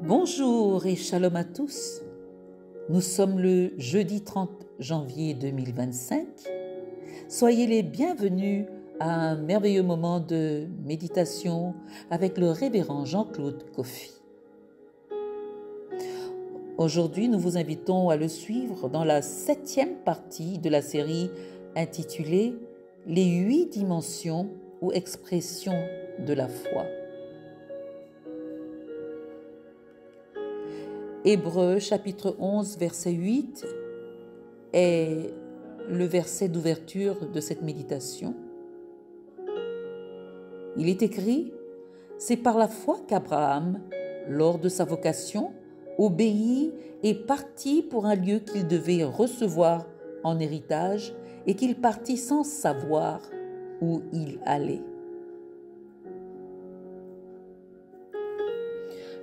Bonjour et shalom à tous. Nous sommes le jeudi 30 janvier 2025. Soyez les bienvenus à un merveilleux moment de méditation avec le révérend Jean-Claude Koffi. Aujourd'hui, nous vous invitons à le suivre dans la 7e partie de la série intitulée « Les 8 dimensions ou expressions de la foi ». Hébreux chapitre 11 verset 8 est le verset d'ouverture de cette méditation. Il est écrit « C'est par la foi qu'Abraham, lors de sa vocation, obéit et partit pour un lieu qu'il devait recevoir en héritage et qu'il partit sans savoir où il allait. »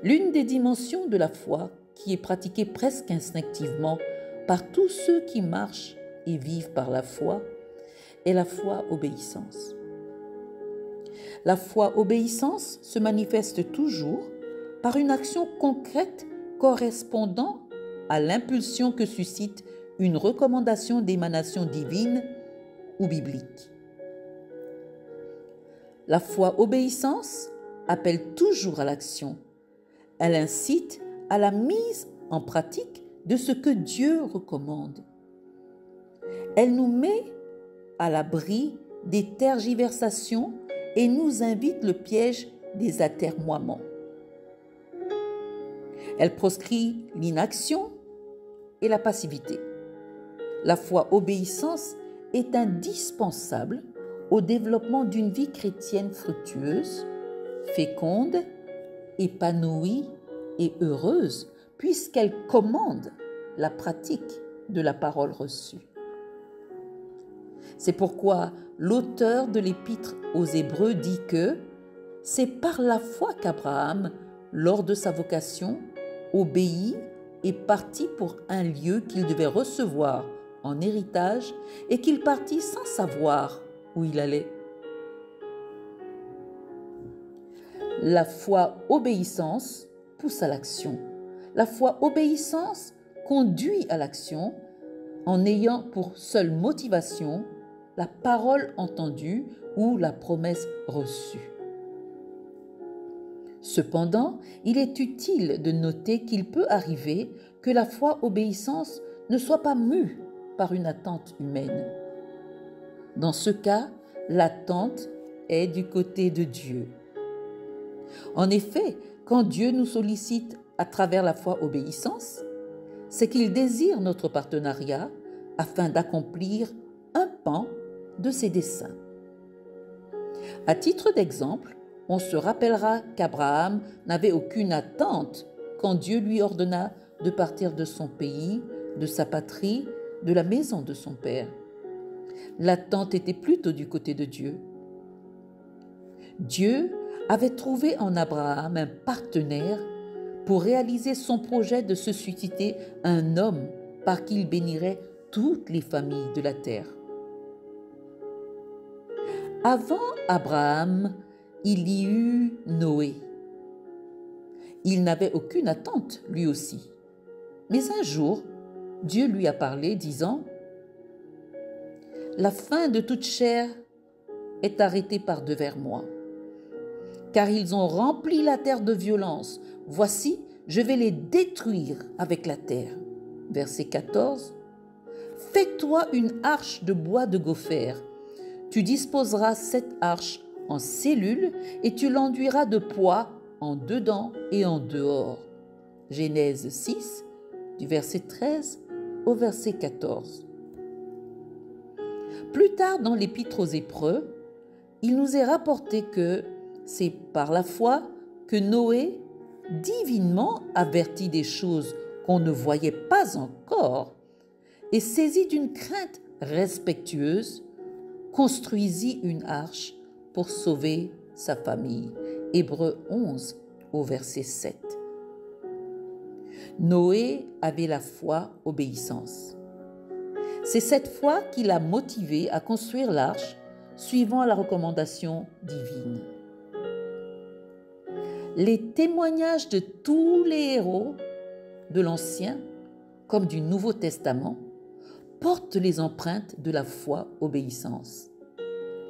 L'une des dimensions de la foi qui est pratiquée presque instinctivement par tous ceux qui marchent et vivent par la foi est la foi-obéissance. La foi-obéissance se manifeste toujours par une action concrète correspondant à l'impulsion que suscite une recommandation d'émanation divine ou biblique. La foi-obéissance appelle toujours à l'action. Elle incite à la mise en pratique de ce que Dieu recommande. Elle nous met à l'abri des tergiversations et nous invite le piège des atermoiements. Elle proscrit l'inaction et la passivité. La foi-obéissance est indispensable au développement d'une vie chrétienne fructueuse, féconde, épanouie et heureuse, puisqu'elle commande la pratique de la parole reçue. C'est pourquoi l'auteur de l'épître aux Hébreux dit que c'est par la foi qu'Abraham, lors de sa vocation, obéit et partit pour un lieu qu'il devait recevoir en héritage et qu'il partit sans savoir où il allait. La foi-obéissance pousse à l'action. La foi-obéissance conduit à l'action en ayant pour seule motivation la parole entendue ou la promesse reçue. Cependant, il est utile de noter qu'il peut arriver que la foi-obéissance ne soit pas mue par une attente humaine. Dans ce cas, l'attente est du côté de Dieu. En effet, quand Dieu nous sollicite à travers la foi-obéissance, c'est qu'il désire notre partenariat afin d'accomplir un pan de ses desseins. À titre d'exemple, on se rappellera qu'Abraham n'avait aucune attente quand Dieu lui ordonna de partir de son pays, de sa patrie, de la maison de son père. L'attente était plutôt du côté de Dieu. Dieu avait trouvé en Abraham un partenaire pour réaliser son projet de se susciter un homme par qui il bénirait toutes les familles de la terre. Avant Abraham, il y eut Noé. Il n'avait aucune attente, lui aussi. Mais un jour, Dieu lui a parlé, disant « La fin de toute chair est arrêtée par devers moi. Car ils ont rempli la terre de violence. Voici, je vais les détruire avec la terre. » Verset 14. « Fais-toi une arche de bois de gopher. Tu disposeras cette arche en cellules et tu l'enduiras de poix en dedans et en dehors. » Genèse 6, du verset 13 au verset 14. Plus tard dans l'épître aux Hébreux, il nous est rapporté que c'est par la foi que Noé, divinement averti des choses qu'on ne voyait pas encore, et saisi d'une crainte respectueuse, construisit une arche pour sauver sa famille. Hébreux 11 au verset 7. Noé avait la foi-obéissance. C'est cette foi qui l'a motivé à construire l'arche suivant la recommandation divine. les témoignages de tous les héros de l'Ancien comme du Nouveau Testament portent les empreintes de la foi-obéissance.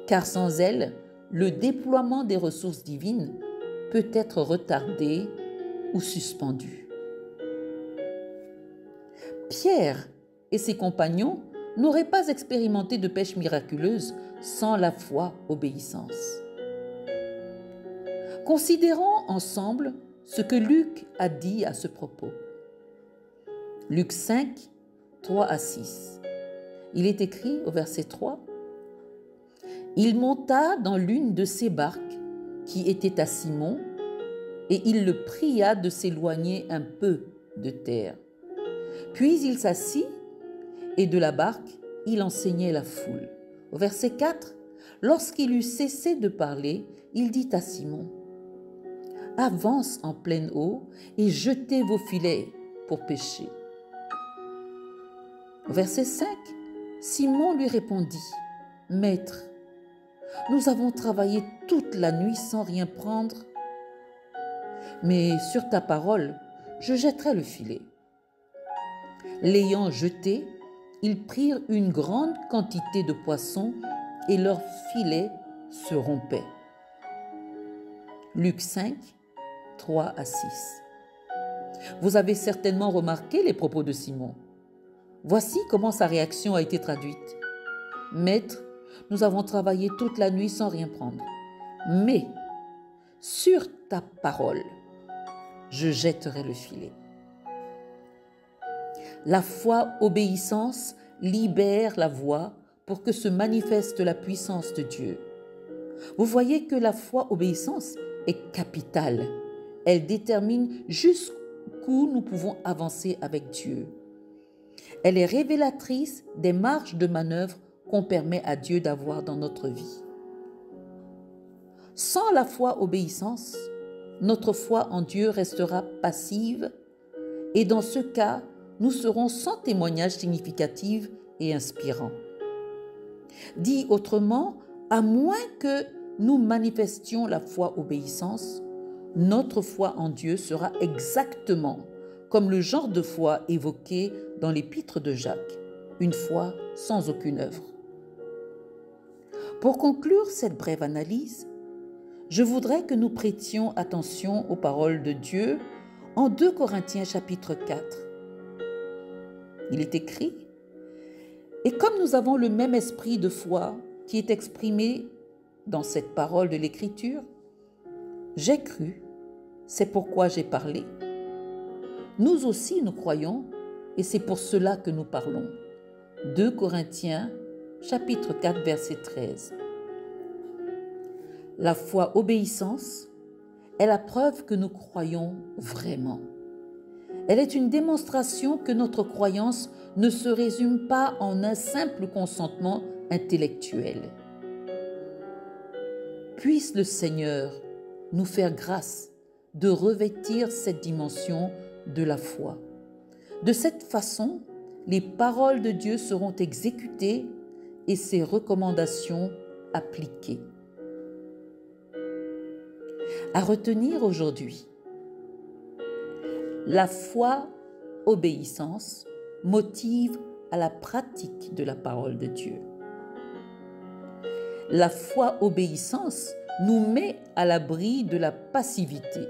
Car sans elle, le déploiement des ressources divines peut être retardé ou suspendu. Pierre et ses compagnons n'auraient pas expérimenté de pêche miraculeuse sans la foi-obéissance. Considérons ensemble ce que Luc a dit à ce propos. Luc 5, 3 à 6. Il est écrit au verset 3 : « Il monta dans l'une de ces barques qui était à Simon, et il le pria de s'éloigner un peu de terre. Puis il s'assit, et de la barque, il enseignait la foule. » Au verset 4, lorsqu'il eut cessé de parler, il dit à Simon : « Avance en pleine eau et jetez vos filets pour pêcher. » Au verset 5, Simon lui répondit : « Maître, nous avons travaillé toute la nuit sans rien prendre, mais sur ta parole, je jetterai le filet. » L'ayant jeté, ils prirent une grande quantité de poissons et leur filet se rompait. Luc 5, 3 à 6. Vous avez certainement remarqué les propos de Simon. Voici comment sa réaction a été traduite. « Maître, nous avons travaillé toute la nuit sans rien prendre, mais sur ta parole, je jetterai le filet. » La foi-obéissance libère la voie pour que se manifeste la puissance de Dieu. Vous voyez que la foi-obéissance est capitale. Elle détermine jusqu'où nous pouvons avancer avec Dieu. Elle est révélatrice des marges de manœuvre qu'on permet à Dieu d'avoir dans notre vie. Sans la foi-obéissance, notre foi en Dieu restera passive et dans ce cas, nous serons sans témoignage significatif et inspirant. Dit autrement, à moins que nous manifestions la foi-obéissance, notre foi en Dieu sera exactement comme le genre de foi évoqué dans l'épître de Jacques, une foi sans aucune œuvre. Pour conclure cette brève analyse, je voudrais que nous prêtions attention aux paroles de Dieu en 2 Corinthiens chapitre 4. Il est écrit : « Et comme nous avons le même esprit de foi qui est exprimé dans cette parole de l'Écriture, j'ai cru, c'est pourquoi j'ai parlé. Nous aussi nous croyons et c'est pour cela que nous parlons. » 2 Corinthiens chapitre 4 verset 13. La foi-obéissance est la preuve que nous croyons vraiment. Elle est une démonstration que notre croyance ne se résume pas en un simple consentement intellectuel. Puisse le Seigneur nous faire grâce de revêtir cette dimension de la foi. De cette façon, les paroles de Dieu seront exécutées et ses recommandations appliquées. À retenir aujourd'hui, la foi-obéissance motive à la pratique de la parole de Dieu. La foi-obéissance nous met à l'abri de la passivité.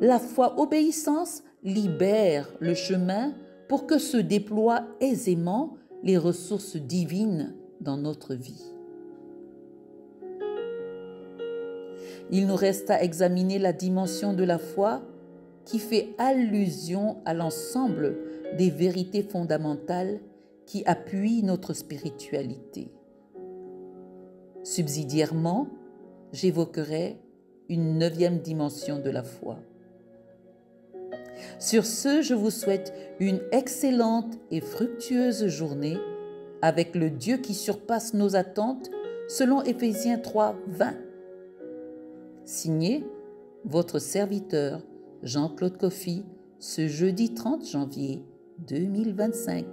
La foi-obéissance libère le chemin pour que se déploient aisément les ressources divines dans notre vie. Il nous reste à examiner la dimension de la foi qui fait allusion à l'ensemble des vérités fondamentales qui appuient notre spiritualité. Subsidiairement, j'évoquerai une 9e dimension de la foi. Sur ce, je vous souhaite une excellente et fructueuse journée avec le Dieu qui surpasse nos attentes selon Éphésiens 3, 20. Signé votre serviteur Jean-Claude Coffy, ce jeudi 30 janvier 2025.